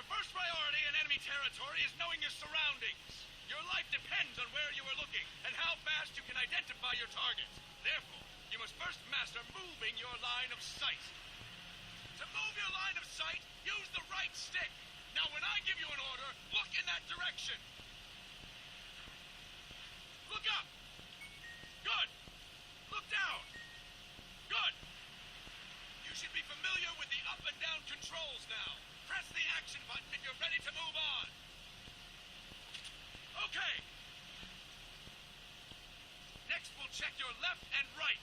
Your first priority in enemy territory is knowing your surroundings. Your life depends on where you are looking and how fast you can identify your targets. Therefore, you must first master moving your line of sight. To move your line of sight, use the right stick. Now, when I give you an order, look in that direction. Look up. Good. Look down. Good. You should be familiar with the up and down controls now. Press the action button if you're ready to move on. Okay. Next, we'll check your left and right.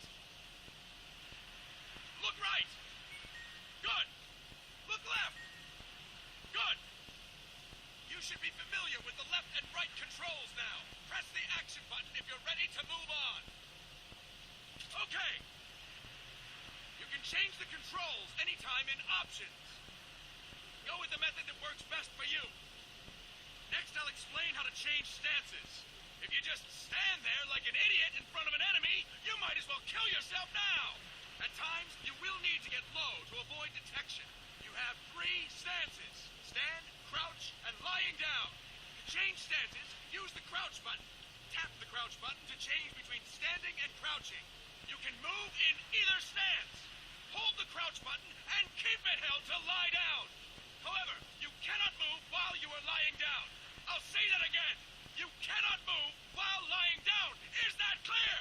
Look right. Good. Look left. Good. You should be familiar with the left and right controls now. Press the action button if you're ready to move on. Okay. You can change the controls anytime in options. Go with the method that works best for you. Next, I'll explain how to change stances. If you just stand there like an idiot in front of an enemy, you might as well kill yourself now. At times, you will need to get low to avoid detection. You have 3 stances: stand, crouch, and lying down. To change stances, use the crouch button. Tap the crouch button to change between standing and crouching. You can move in either stance. Hold the crouch button and keep it held to lie down. However, you cannot move while you are lying down. I'll say that again. You cannot move while lying down. Is that clear?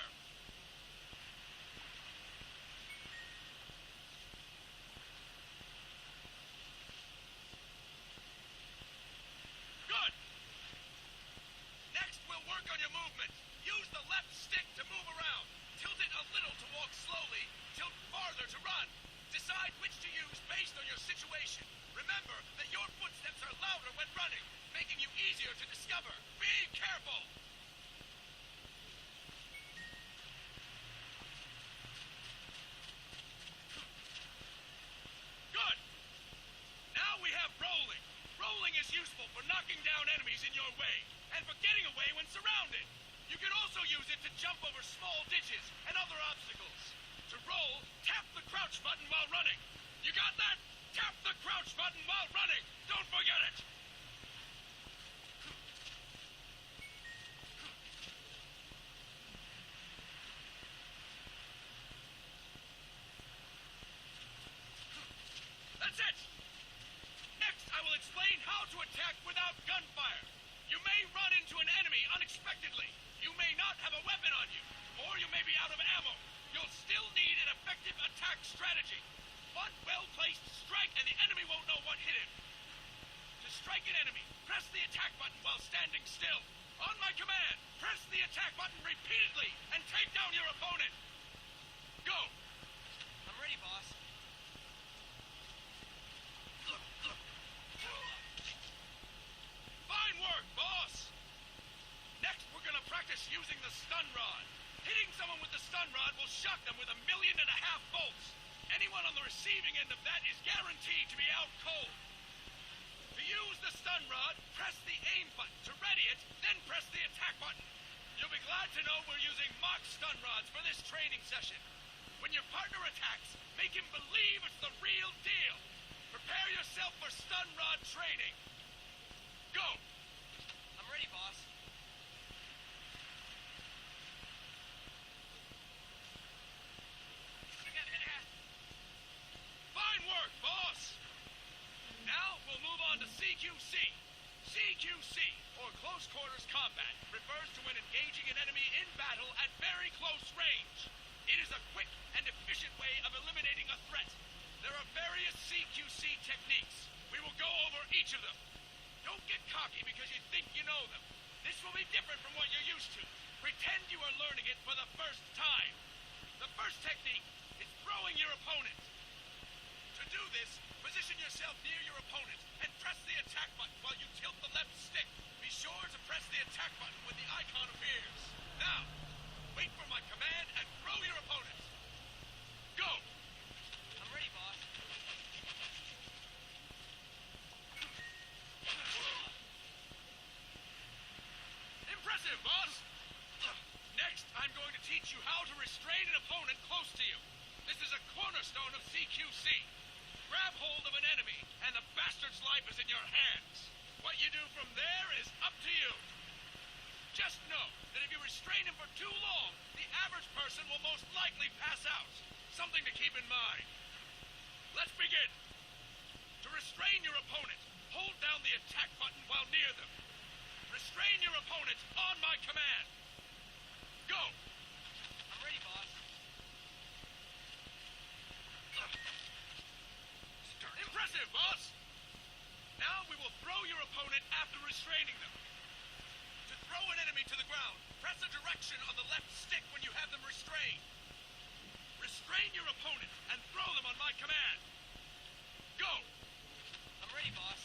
Good. Next, we'll work on your movement. Use the left stick to move around. Tilt it a little to walk slowly. Tilt farther to run. Decide which to use based on your situation. Remember that your footsteps are louder when running, making you easier to discover. Be careful! Good! Now we have rolling. Rolling is useful for knocking down enemies in your way, and for getting away when surrounded. You can also use it to jump over small ditches and other obstacles. To roll, tap the crouch button while running. You got that? Tap the crouch button while running. Don't forget it. That's it. Next, I will explain how to attack without gunfire. You may run into an enemy unexpectedly. You may not have a weapon on you, or you may be out of ammo. You'll still need an effective attack strategy. One well-placed strike and the enemy won't know what hit him. To strike an enemy, press the attack button while standing still. On my command, press the attack button repeatedly and take down your opponent. Go! I'm ready, boss. Fine work, boss! Next, we're gonna practice using the stun rod. Hitting someone with the stun rod will shock them with 1.5 million volts. Anyone on the receiving end of that is guaranteed to be out cold. To use the stun rod, press the aim button to ready it, then press the attack button. You'll be glad to know we're using mock stun rods for this training session. When your partner attacks, make him believe it's the real deal. Prepare yourself for stun rod training. Go! I'm ready, boss. Fine work, boss! Now we'll move on to CQC. CQC, or Close Quarters Combat, refers to when engaging an enemy in battle at very close range. It is a quick and efficient way of eliminating a threat. There are various CQC techniques. We will go over each of them. Don't get cocky because you think you know them. This will be different from what you're used to. Pretend you are learning it for the first time. The first technique is throwing your opponent. To do this, position yourself near your opponent and press the attack button while you tilt the left stick. Be sure to press the attack button when the icon appears. Now, wait for my command and throw your opponent. Go! I'm ready, boss. Impressive, boss! Next, I'm going to teach you how to restrain an opponent close to you. This is a cornerstone of CQC. Grab hold of an enemy, and the bastard's life is in your hands. Something to keep in mind. Let's begin. To restrain your opponent, hold down the attack button while near them. Restrain your opponent on my command. Go! I'm ready, boss. Impressive, boss! Now we will throw your opponent after restraining them. To throw an enemy to the ground, press a direction on the left stick when you have them restrained. Restrain your opponent and throw them on my command. Go! I'm ready, boss.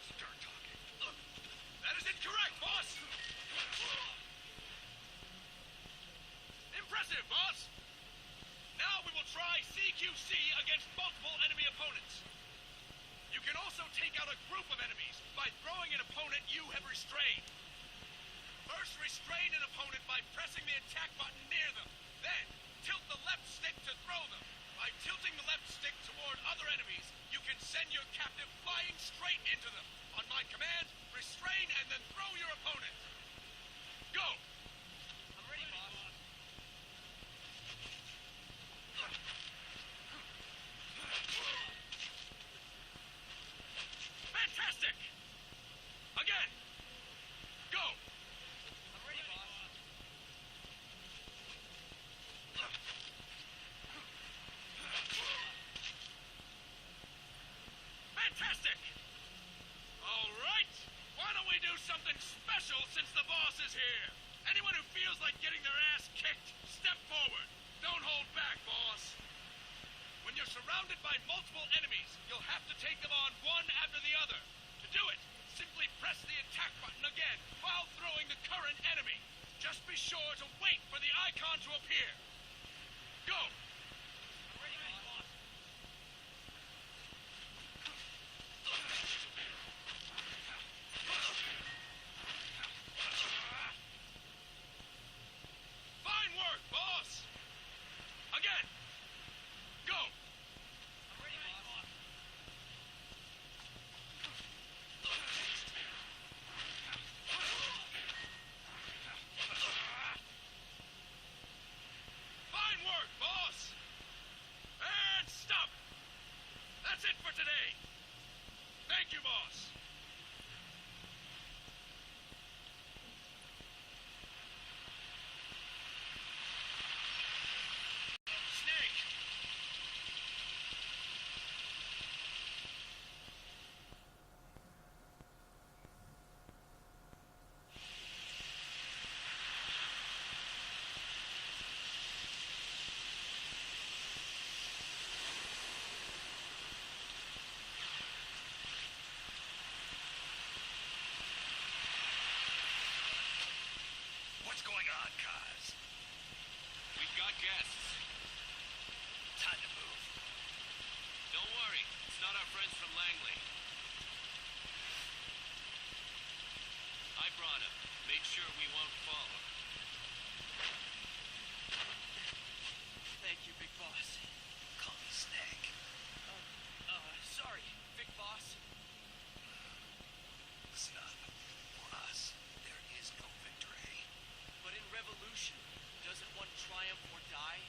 Start talking. That is incorrect, boss! Impressive, boss! Now we will try CQC against multiple enemy opponents. You can also take out a group of enemies by throwing an opponent you have restrained. First, restrain an opponent by pressing the attack button near them. Then, tilt the left stick to throw them. By tilting the left stick toward other enemies, you can send your captive flying straight into them. On my command, restrain and then throw your opponent. Go! I'm ready, boss. Fantastic! Again! Go! I'm ready, boss. Fantastic! All right! Why don't we do something special since the boss is here? Anyone who feels like getting their ass kicked, step forward. Don't hold back, boss. When you're surrounded by multiple enemies, you'll have to take them on one after the other. To do it, simply press the attack button again while throwing the current enemy. Just be sure to wait for the icon to appear. Go! I'm ready, boss. Fine work, boss! Again! Go! I'm ready, boss. Fine work, boss! And stop! That's it for today! Thank you, boss! Snake! What's going on, Kaz? We've got guests. Time to move. Don't worry, it's not our friends from Langley. I brought him. Made sure we won't fall. Thank you, big boss. Call me Snake. Sorry, big boss. Listen up. For us, there is no victory. But in revolution, doesn't one triumph or die?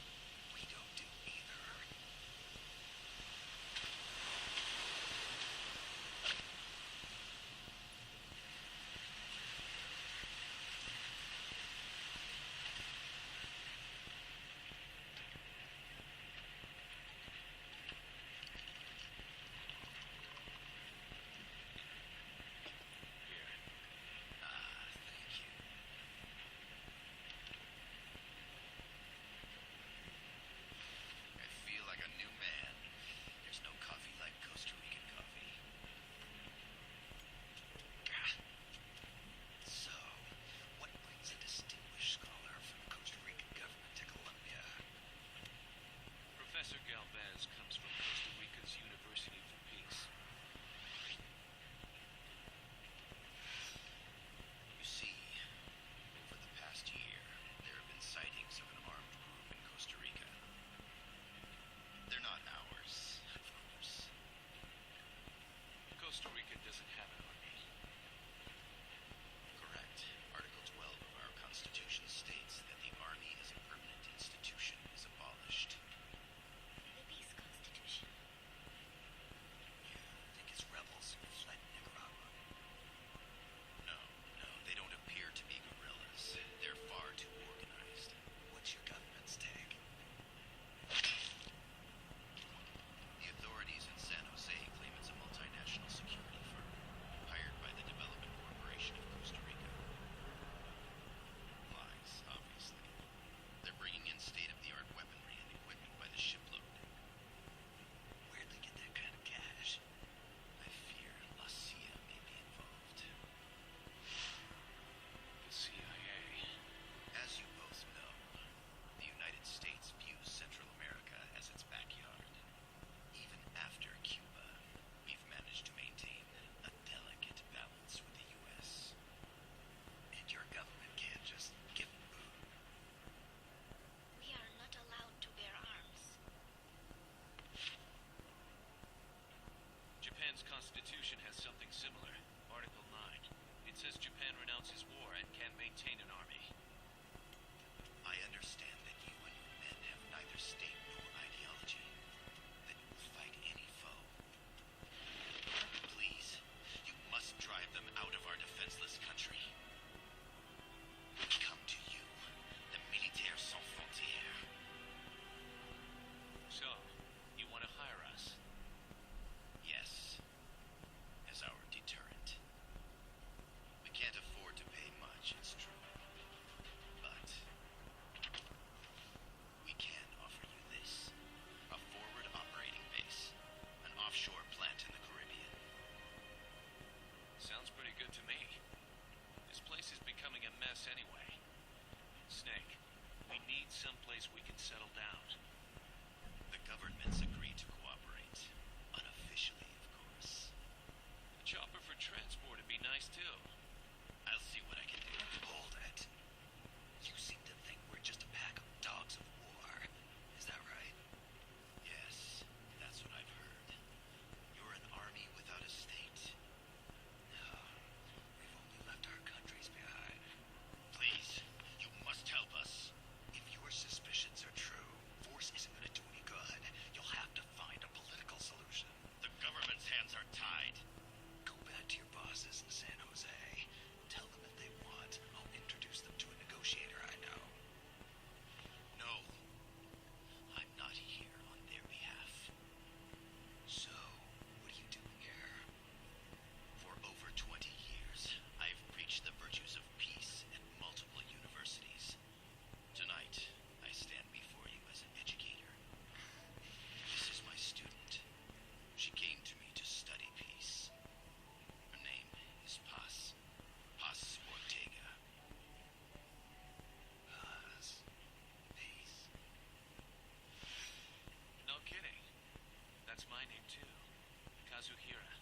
Kazuhira.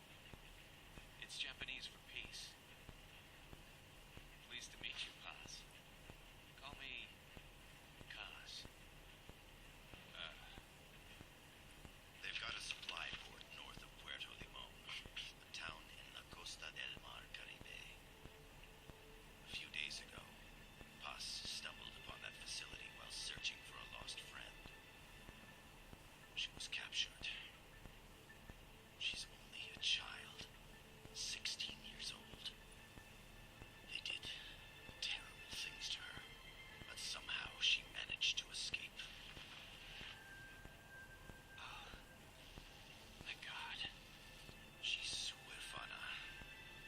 It's Japanese for peace. Pleased to meet you, Paz. Call me Kaz. They've got a supply port north of Puerto Limon, a town in la Costa del Mar Caribe. A few days ago, Paz stumbled upon that facility while searching for a lost friend. She was captured. She's only a child, 16 years old. They did terrible things to her, but somehow she managed to escape. Thank God. She's huérfana.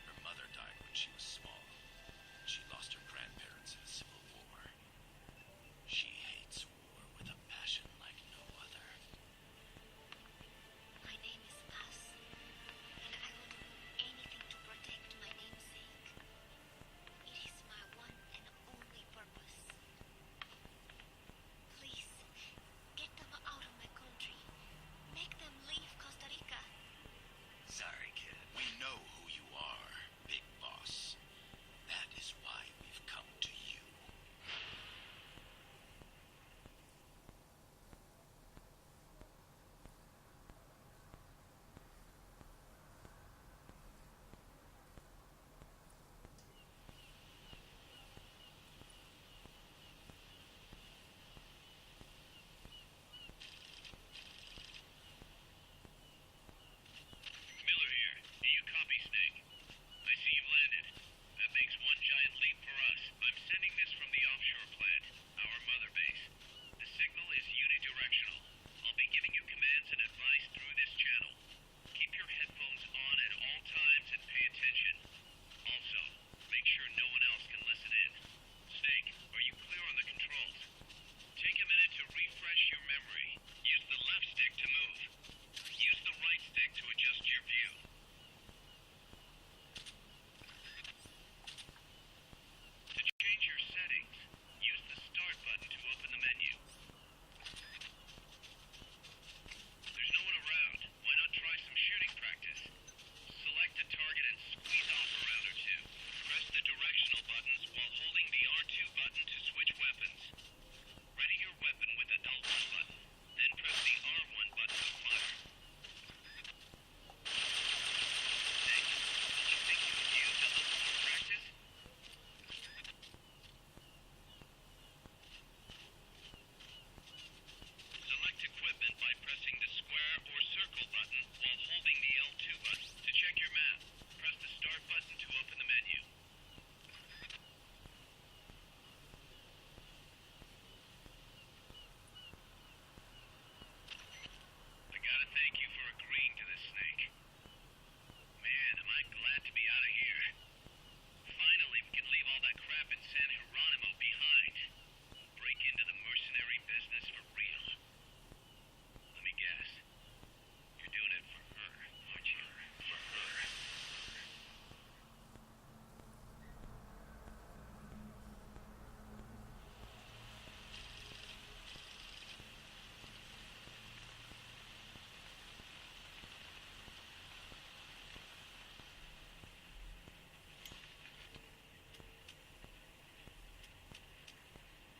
Her mother died when she was small. She lost her grandparents in the Civil War. She hates war with a passion like no other. My name is Paz, and I will do anything to protect my namesake. It is my one and only purpose. Please, get them out of my country. Make them leave Costa Rica. Sorry, kid. We know who you are, Big Boss. That is why we've come to you. Miller here. Do you copy, Snake? I see you've landed. That makes one giant leap for us. I'm sending this from the offshore plant, our mother base. The signal is unidirectional. I'll be giving you commands and advice through this channel. Keep your headphones on at all times and pay attention. Also, make sure no one else can listen in. Snake, are you clear on the controls? Take a minute to refresh your memory. Use the left stick to move. Use the right stick to adjust your view. To change your settings, use the start button to open the menu. There's no one around. Why not try some shooting practice? Select a target and squeeze off a round or two. Press the directional buttons while holding the R2 button to switch weapons. Ready your weapon with the L1 button. Then press the R1 button to fire. Snake, don't you think you could use a little more practice? Select equipment by pressing the square or circle button while holding the L2 button. To check your map, press the start button to open the menu. I gotta thank you for agreeing to this, Snake. Man, am I glad to be out of here. Finally, we can leave all that crap in San Geronimo behind. Break into the mercenary business for real. Let me guess. You're doing it for her, aren't you? For her.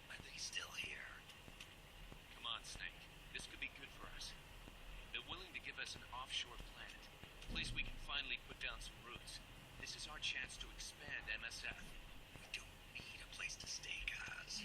Are they still here? Come on, Snake. This could be good for us. They're willing to give us an offshore planet. A place we can finally put down some roots. This is our chance to expand MSF. We don't need a place to stay, guys.